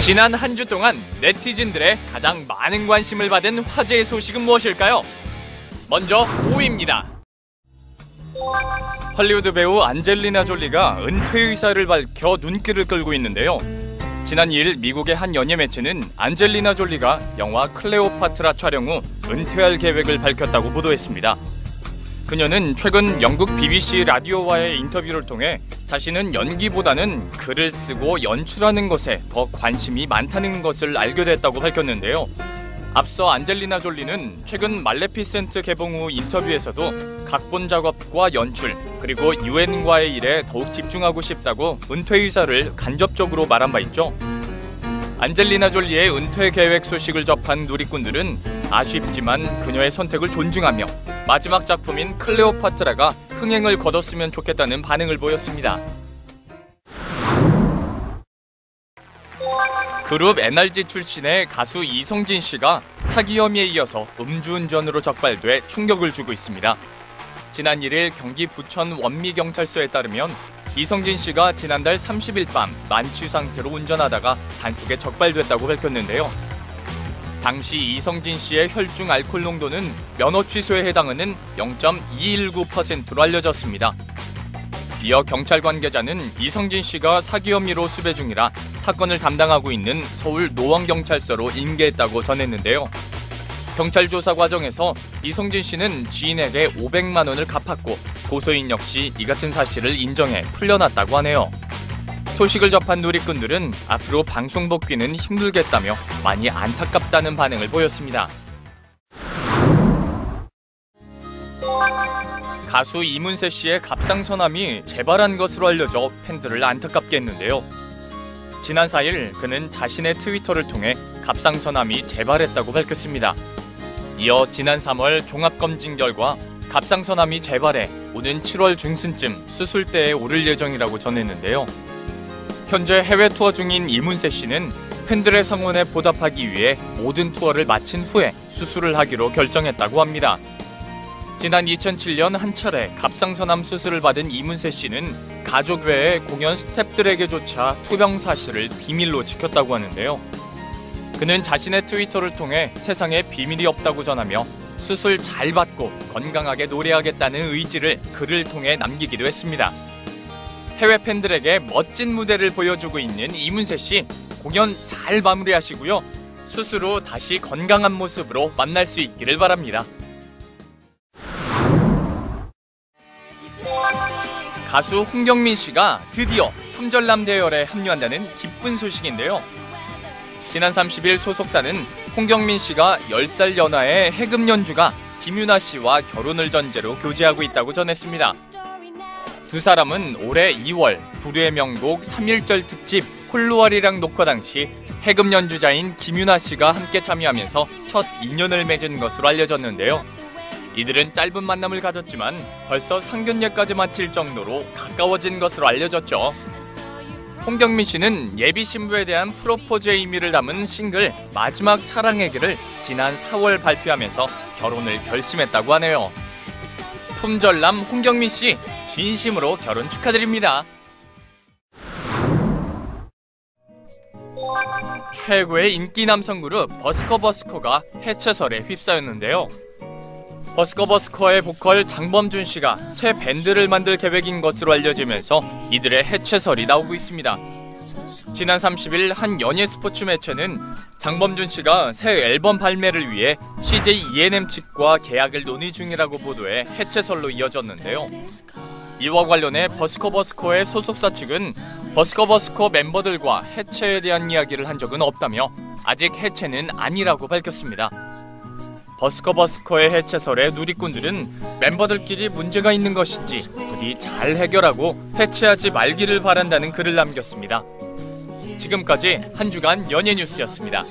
지난 한 주 동안 네티즌들의 가장 많은 관심을 받은 화제의 소식은 무엇일까요? 먼저 5위입니다. 할리우드 배우 안젤리나 졸리가 은퇴 의사를 밝혀 눈길을 끌고 있는데요. 지난 2일 미국의 한 연예 매체는 안젤리나 졸리가 영화 클레오파트라 촬영 후 은퇴할 계획을 밝혔다고 보도했습니다. 그녀는 최근 영국 BBC 라디오와의 인터뷰를 통해 자신은 연기보다는 글을 쓰고 연출하는 것에 더 관심이 많다는 것을 알게 됐다고 밝혔는데요. 앞서 안젤리나 졸리는 최근 말레피센트 개봉 후 인터뷰에서도 각본 작업과 연출, 그리고 유엔과의 일에 더욱 집중하고 싶다고 은퇴 의사를 간접적으로 말한 바 있죠. 안젤리나 졸리의 은퇴 계획 소식을 접한 누리꾼들은 아쉽지만 그녀의 선택을 존중하며 마지막 작품인 클레오파트라가 흥행을 거뒀으면 좋겠다는 반응을 보였습니다. 그룹 NRG 출신의 가수 이성진 씨가 사기 혐의에 이어서 음주운전으로 적발돼 충격을 주고 있습니다. 지난 1일 경기 부천 원미경찰서에 따르면 이성진 씨가 지난달 30일 밤 만취 상태로 운전하다가 단속에 적발됐다고 밝혔는데요. 당시 이성진 씨의 혈중 알코올 농도는 면허 취소에 해당하는 0.219%로 알려졌습니다. 이어 경찰 관계자는 이성진 씨가 사기 혐의로 수배 중이라 사건을 담당하고 있는 서울 노원경찰서로 인계했다고 전했는데요. 경찰 조사 과정에서 이성진 씨는 지인에게 500만 원을 갚았고 고소인 역시 이 같은 사실을 인정해 풀려났다고 하네요. 소식을 접한 누리꾼들은 앞으로 방송 복귀는 힘들겠다며 많이 안타깝다는 반응을 보였습니다. 가수 이문세 씨의 갑상선암이 재발한 것으로 알려져 팬들을 안타깝게 했는데요. 지난 4일 그는 자신의 트위터를 통해 갑상선암이 재발했다고 밝혔습니다. 이어 지난 3월 종합검진 결과 갑상선암이 재발해 오는 7월 중순쯤 수술대에 오를 예정이라고 전했는데요. 현재 해외 투어 중인 이문세 씨는 팬들의 성원에 보답하기 위해 모든 투어를 마친 후에 수술을 하기로 결정했다고 합니다. 지난 2007년 한 차례 갑상선암 수술을 받은 이문세 씨는 가족 외에 공연 스태프들에게조차 투병 사실을 비밀로 지켰다고 하는데요. 그는 자신의 트위터를 통해 세상에 비밀이 없다고 전하며 수술 잘 받고 건강하게 노래하겠다는 의지를 글을 통해 남기기도 했습니다. 해외 팬들에게 멋진 무대를 보여주고 있는 이문세 씨, 공연 잘 마무리하시고요. 수술 후 다시 건강한 모습으로 만날 수 있기를 바랍니다. 가수 홍경민 씨가 드디어 품절남 대열에 합류한다는 기쁜 소식인데요. 지난 30일 소속사는 홍경민 씨가 10살 연하의 해금 연주가 김유나 씨와 결혼을 전제로 교제하고 있다고 전했습니다. 두 사람은 올해 2월 불후의 명곡 3.1절 특집 홀로와리랑 녹화 당시 해금 연주자인 김유나 씨가 함께 참여하면서 첫 인연을 맺은 것으로 알려졌는데요. 이들은 짧은 만남을 가졌지만 벌써 상견례까지 마칠 정도로 가까워진 것으로 알려졌죠. 홍경민 씨는 예비 신부에 대한 프로포즈의 의미를 담은 싱글 마지막 사랑의 길을 지난 4월 발표하면서 결혼을 결심했다고 하네요. 품절남 홍경민 씨, 진심으로 결혼 축하드립니다. 최고의 인기 남성 그룹 버스커버스커가 해체설에 휩싸였는데요. 버스커버스커의 보컬 장범준 씨가 새 밴드를 만들 계획인 것으로 알려지면서 이들의 해체설이 나오고 있습니다. 지난 30일 한 연예 스포츠 매체는 장범준 씨가 새 앨범 발매를 위해 CJ ENM 측과 계약을 논의 중이라고 보도해 해체설로 이어졌는데요. 이와 관련해 버스커버스커의 소속사 측은 버스커버스커 멤버들과 해체에 대한 이야기를 한 적은 없다며 아직 해체는 아니라고 밝혔습니다. 버스커버스커의 해체설에 누리꾼들은 멤버들끼리 문제가 있는 것인지 부디 잘 해결하고 해체하지 말기를 바란다는 글을 남겼습니다. 지금까지 한 주간 연예 뉴스였습니다.